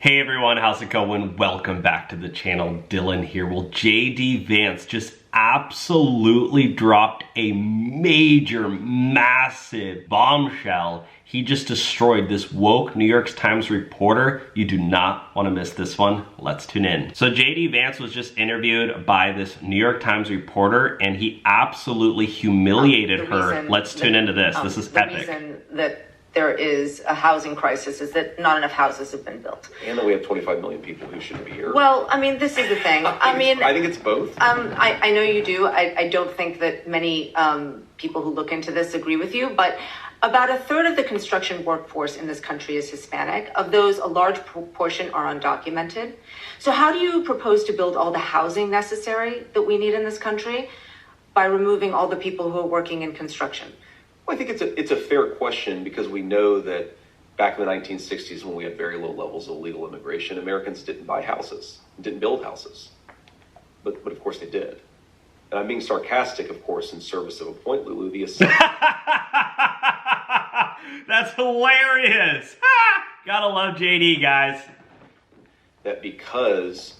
Hey everyone, how's it going? Welcome back to the channel. Dylan here. Well, JD Vance just absolutely dropped a major, massive bombshell. He just destroyed this woke New York Times reporter. You do not want to miss this one. Let's tune in. So JD Vance was just interviewed by this New York Times reporter and he absolutely humiliated her. Let's tune into this. This is epic. The reason that there is a housing crisis is that not enough houses have been built. And that we have 25 million people who shouldn't be here. Well, I mean, this is the thing. I think it's both. I know you do. I don't think that many people who look into this agree with you, but about a third of the construction workforce in this country is Hispanic. Of those, a large proportion are undocumented. So how do you propose to build all the housing necessary that we need in this country by removing all the people who are working in construction? Well, I think it's a fair question because we know that back in the 1960s when we had very low levels of illegal immigration, Americans didn't buy houses, didn't build houses. But of course they did. And I'm being sarcastic, of course, in service of a point, Lulu. That's hilarious. Gotta love JD, guys. That because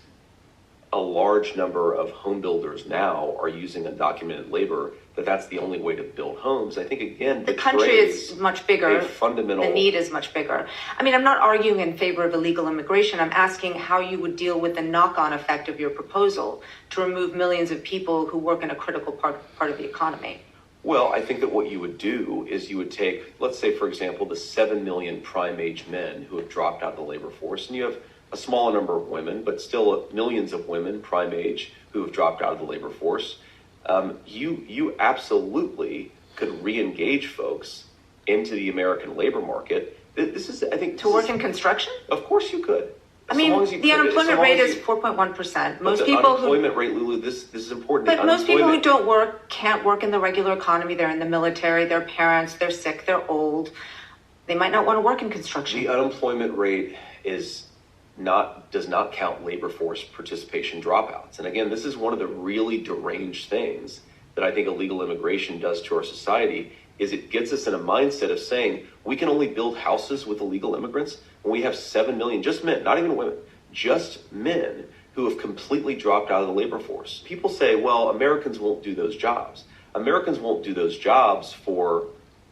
a large number of home builders now are using undocumented labor, that's the only way to build homes. I think, again, the country is much bigger. The need is much bigger. I mean, I'm not arguing in favor of illegal immigration. I'm asking how you would deal with the knock-on effect of your proposal to remove millions of people who work in a critical part of the economy. Well, I think that what you would do is you would take, let's say, for example, the 7 million prime-age men who have dropped out of the labor force, and you have a smaller number of women, but still millions of women prime-age who have dropped out of the labor force. You absolutely could re-engage folks into the American labor market. This is, I think, to work in construction. Of course, you could. I mean, the unemployment rate is 4.1%. Most people unemployment rate, Lulu. This is important. But most people who don't work can't work in the regular economy. They're in the military. They're parents. They're sick. They're old. They might not want to work in construction. The unemployment rate does not count labor force participation dropouts. And again, this is one of the really deranged things that I think illegal immigration does to our society is it gets us in a mindset of saying we can only build houses with illegal immigrants when we have 7 million, just men, not even women, just men who have completely dropped out of the labor force. People say, well, Americans won't do those jobs. Americans won't do those jobs for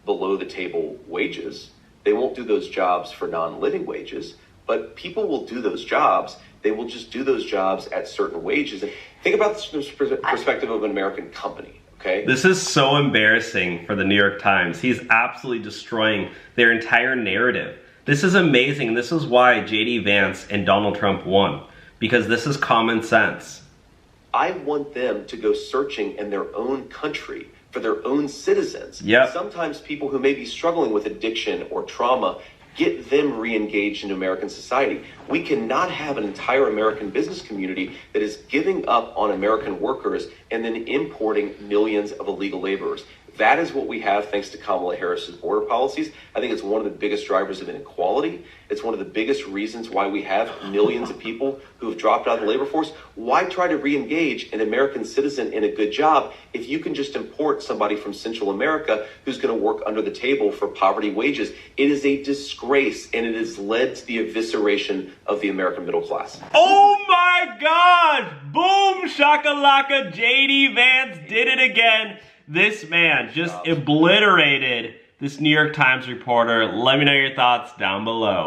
below the table wages. They won't do those jobs for non-living wages. But people will do those jobs. They will just do those jobs at certain wages. And think about this from the perspective of an American company, okay? This is so embarrassing for the New York Times. He's absolutely destroying their entire narrative. This is amazing. This is why JD Vance and Donald Trump won, because this is common sense. I want them to go searching in their own country for their own citizens. Yep. Sometimes people who may be struggling with addiction or trauma, get them re-engaged in American society. We cannot have an entire American business community that is giving up on American workers and then importing millions of illegal laborers. That is what we have thanks to Kamala Harris's border policies. I think it's one of the biggest drivers of inequality. It's one of the biggest reasons why we have millions of people who have dropped out of the labor force. Why try to re-engage an American citizen in a good job if you can just import somebody from Central America who's going to work under the table for poverty wages? It is a disgrace, and it has led to the evisceration of the American middle class. Oh my gosh! Boom shakalaka, JD Vance did it again. This man just obliterated this New York Times reporter. Let me know your thoughts down below.